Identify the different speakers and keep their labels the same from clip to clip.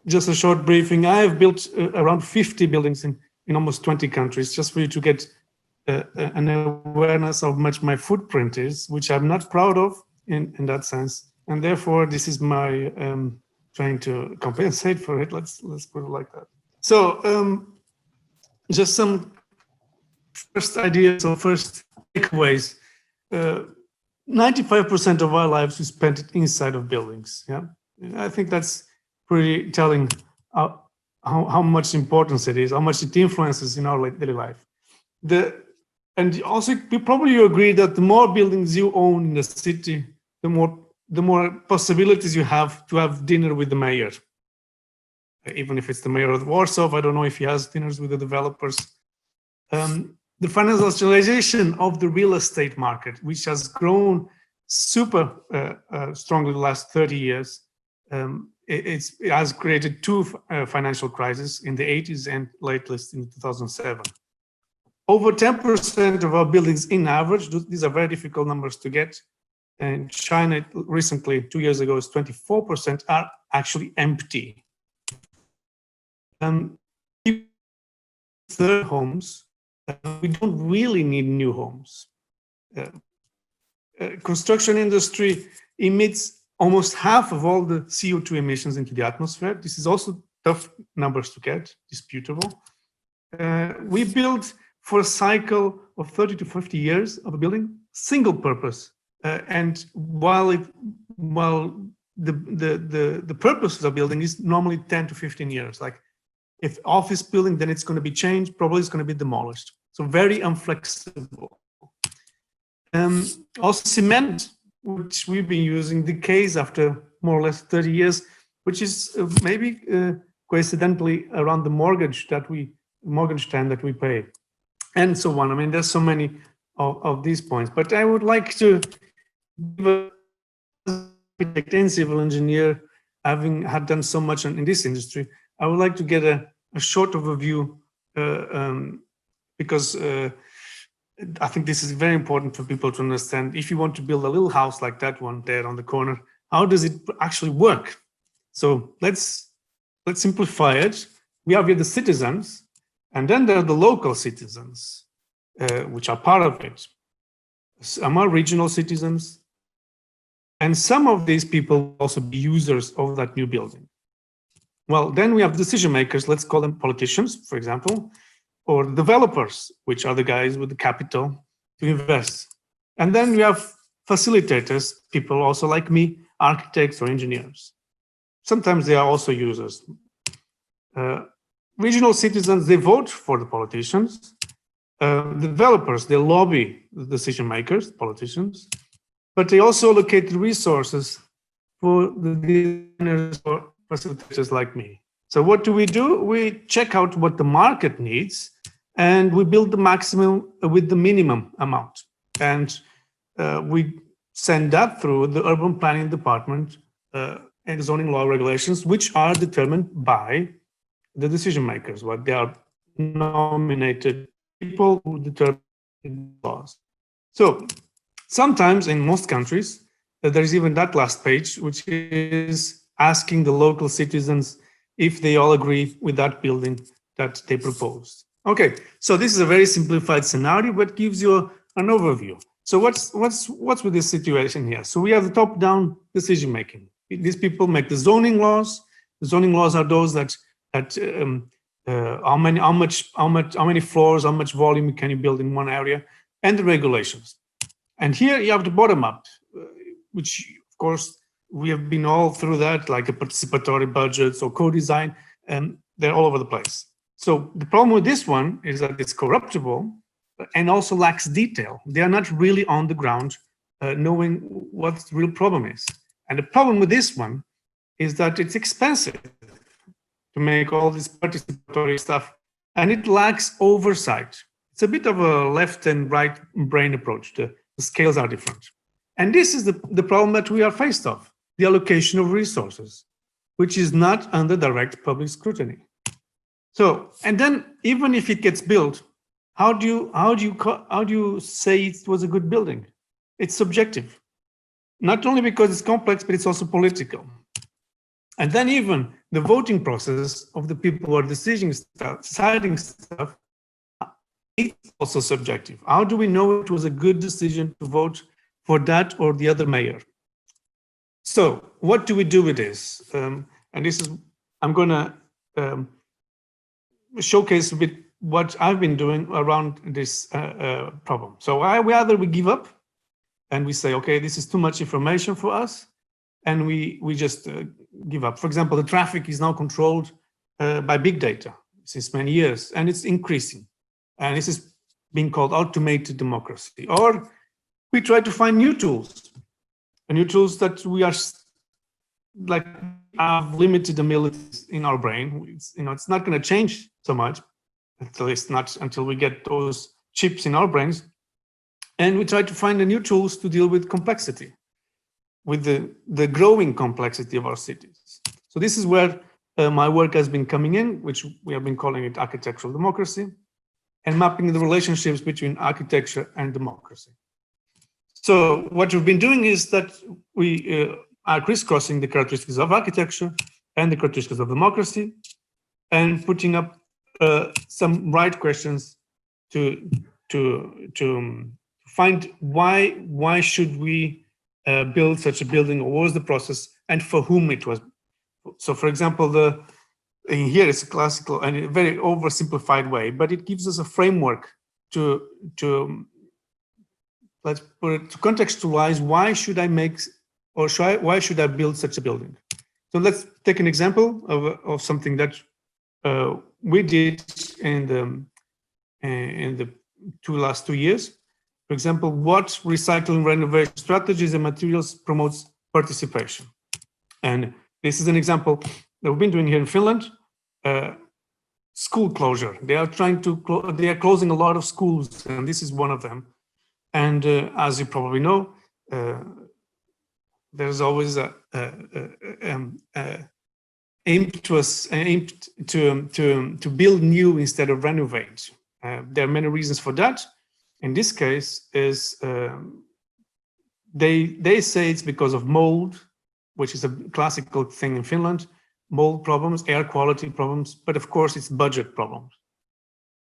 Speaker 1: just a short briefing. I have built around 50 buildings in almost 20 countries, just for you to get an awareness of how much my footprint is, which I'm not proud of in that sense. And therefore, this is my trying to compensate for it. Let's put it like that. So just some first ideas or first takeaways. 95% of our lives we spent it inside of buildings. Yeah, I think that's pretty telling how much importance it is, how much it influences in our daily life. And also, probably you agree that the more buildings you own in the city, the more possibilities you have to have dinner with the mayor. Even if it's the mayor of Warsaw, I don't know if he has dinners with the developers. The financialization of the real estate market, which has grown super strongly the last 30 years, it has created two financial crises in the 80s and latest in 2007. Over 10% of our buildings in average, these are very difficult numbers to get. And China recently, 2 years ago, is 24% are actually empty. Third homes, we don't really need new homes. Construction industry emits almost half of all the CO2 emissions into the atmosphere. This is also tough numbers to get, disputable. We build for a cycle of 30 to 50 years of a building, single purpose. And while the purpose of the building is normally 10 to 15 years, like if office building, then it's going to be changed, probably it's going to be demolished. So very inflexible. Also cement, which we've been using, decays after more or less 30 years, which is maybe coincidentally around the mortgage time that we pay, and so on. I mean, there's so many of these points, but I would like to give an architect and civil engineer, having had done so much in this industry, I would like to get a short overview because I think this is very important for people to understand. If you want to build a little house like that one there on the corner, how does it actually work? So let's simplify it. We have here the citizens, and then there are the local citizens, which are part of it. Some are regional citizens, and some of these people will also be users of that new building. Well, then we have decision makers, let's call them politicians, for example, or developers, which are the guys with the capital to invest. And then we have facilitators, people also like me, architects or engineers. Sometimes they are also users. Regional citizens, they vote for the politicians. Developers, they lobby the decision makers, politicians, but they also allocate the resources for the designers or facilitators like me. So what do? We check out what the market needs, and we build the maximum with the minimum amount. And we send that through the urban planning department and zoning law regulations, which are determined by the decision makers, what they are nominated people who determine laws. So sometimes in most countries, there's even that last page, which is asking the local citizens if they all agree with that building that they proposed. Okay, so this is a very simplified scenario, but gives you an overview. So what's with this situation here? So we have the top-down decision making. These people make the zoning laws. The zoning laws are those that how many floors, how much volume can you build in one area, and the regulations. And here you have the bottom up, which of course we have been all through that, like a participatory budgets or co-design, and they're all over the place. So the problem with this one is that it's corruptible and also lacks detail. They are not really on the ground knowing what the real problem is. And the problem with this one is that it's expensive to make all this participatory stuff, and it lacks oversight. It's a bit of a left and right brain approach. The scales are different. And this is the problem that we are faced of, the allocation of resources, which is not under direct public scrutiny. So, and then even if it gets built, how do you say it was a good building? It's subjective, not only because it's complex, but it's also political. And then even the voting process of the people who are deciding stuff, it's also subjective. How do we know it was a good decision to vote for that or the other mayor? So what do we do with this? And this is, I'm going to showcase a bit what I've been doing around this problem. So either we give up and we say, okay, this is too much information for us, and we just give up. For example, the traffic is now controlled by big data since many years, and it's increasing. And this is being called automated democracy. Or we try to find new tools, and new tools that we are like have limited abilities in our brain. It's not going to change so much, at least not until we get those chips in our brains. And we try to find the new tools to deal with complexity, with the growing complexity of our cities. So this is where my work has been coming in, which we have been calling it architectural democracy, and mapping the relationships between architecture and democracy. So what we've been doing is that we are crisscrossing the characteristics of architecture and the characteristics of democracy, and putting up some right questions to find why should we build such a building, or what was the process, and for whom it was. So, for example, here it's a classical and a very oversimplified way, but it gives us a framework to let's put it, to contextualize why should I make, or why should I build such a building. So let's take an example of something that we did in the last 2 years. For example, what recycling renovation strategies and materials promotes participation. And this is an example that we've been doing here in Finland. School closure. They are closing a lot of schools, and this is one of them. And as you probably know, there's always aim to build new instead of renovate. There are many reasons for that. In this case, is they say it's because of mold, which is a classical thing in Finland. Mold problems, air quality problems, but of course it's budget problems.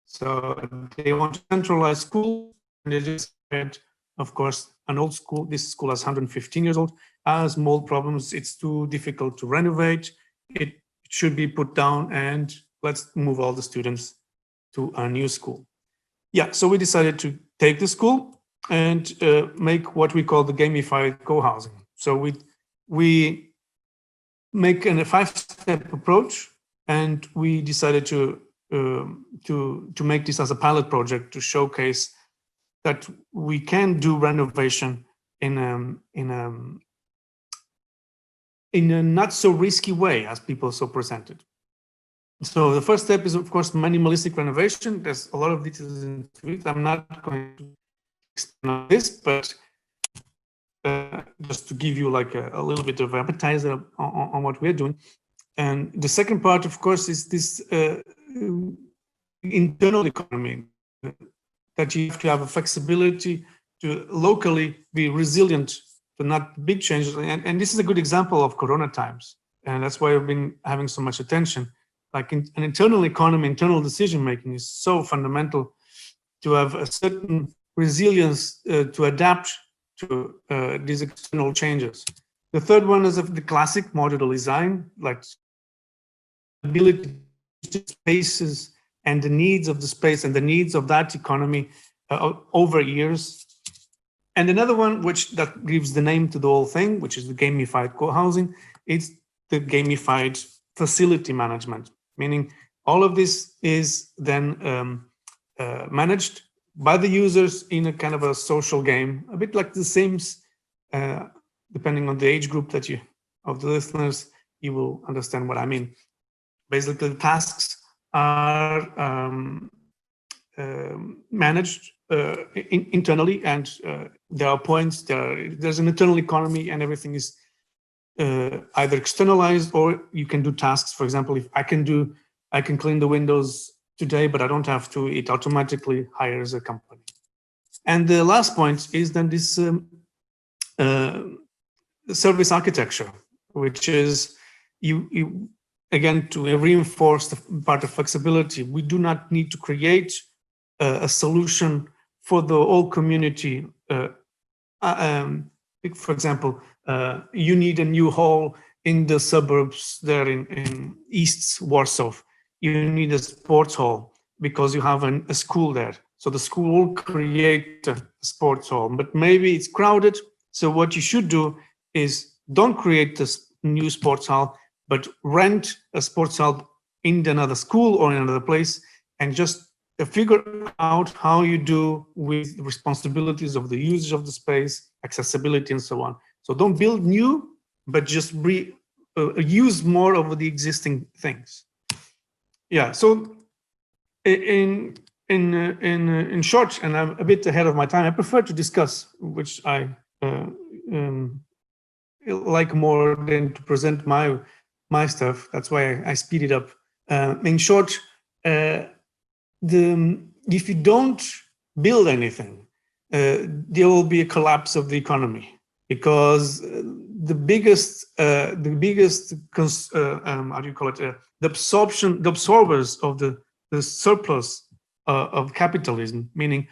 Speaker 1: So they want to centralize schools, and they just had, of course, an old school. This school is 115 years old, has mold problems. It's too difficult to renovate. It should be put down, and let's move all the students to a new school. Yeah, so we decided to take the school and make what we call the gamified co-housing. So we make a 5-step approach, and we decided to make this as a pilot project to showcase that we can do renovation in a not so risky way as people so presented. So the first step is, of course, minimalistic renovation. There's a lot of details into it. I'm not going to explain this, but just to give you like a little bit of appetizer on what we're doing. And the second part, of course, is this internal economy, that you have to have a flexibility to locally be resilient to not big changes. And this is a good example of Corona times. And that's why I've been having so much attention. Like an internal economy, internal decision-making is so fundamental to have a certain resilience to adapt to these external changes. The third one is of the classic modular design, like ability to spaces and the needs of the space and the needs of that economy over years. And another one, which that gives the name to the whole thing, which is the gamified co-housing, it's the gamified facility management, meaning all of this is then managed by the users in a kind of a social game, a bit like The Sims. Depending on the age group of the listeners, you will understand what I mean. Basically, the tasks are managed internally, and there are points. There's an internal economy, and everything is either externalized, or you can do tasks. For example, if I can clean the windows today, but I don't have to. It automatically hires a company. And the last point is then this service architecture, which is you again, to reinforce the part of flexibility, we do not need to create a solution for the whole community. For example, you need a new hall in the suburbs there in East Warsaw. You need a sports hall because you have a school there. So the school will create a sports hall, but maybe it's crowded. So what you should do is don't create this new sports hall, but rent a sports hall in another school or in another place, and just figure out how you do with the responsibilities of the usage of the space, accessibility, and so on. So don't build new, but just use more of the existing things. Yeah. So in short, and I'm a bit ahead of my time, I prefer to discuss, which I like more than to present my stuff. That's why I speed it up. In short, if you don't build anything, there will be a collapse of the economy, because the biggest how do you call it? The absorbers of the surplus of capitalism, meaning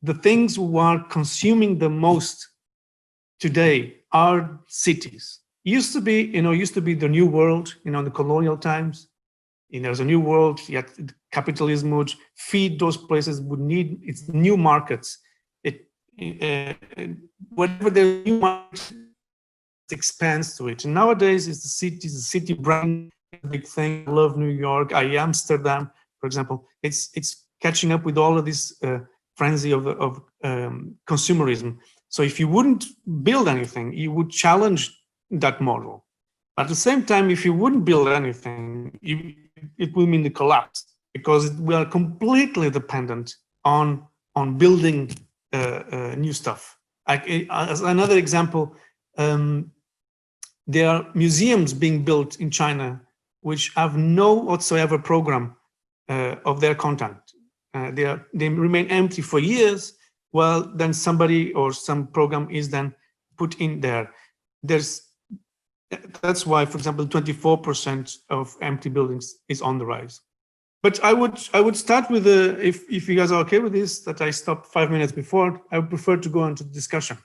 Speaker 1: the things who are consuming the most today are cities. Used to be the new world, in the colonial times. There's a new world, yet capitalism would feed those places, would need its new markets. Whatever the new market expands to it. And nowadays, it's the city brand, big thing. I love New York. Amsterdam, for example. It's catching up with all of this frenzy of consumerism. So if you wouldn't build anything, you would challenge that model. At the same time, if you wouldn't build anything, it will mean the collapse, because we are completely dependent on building new stuff. As another example, there are museums being built in China which have no whatsoever program of their content. They remain empty for years. Well, then somebody or some program is then put in there. That's why, for example, 24% of empty buildings is on the rise. But I would start with if you guys are okay with this, that I stopped 5 minutes before. I would prefer to go into discussion.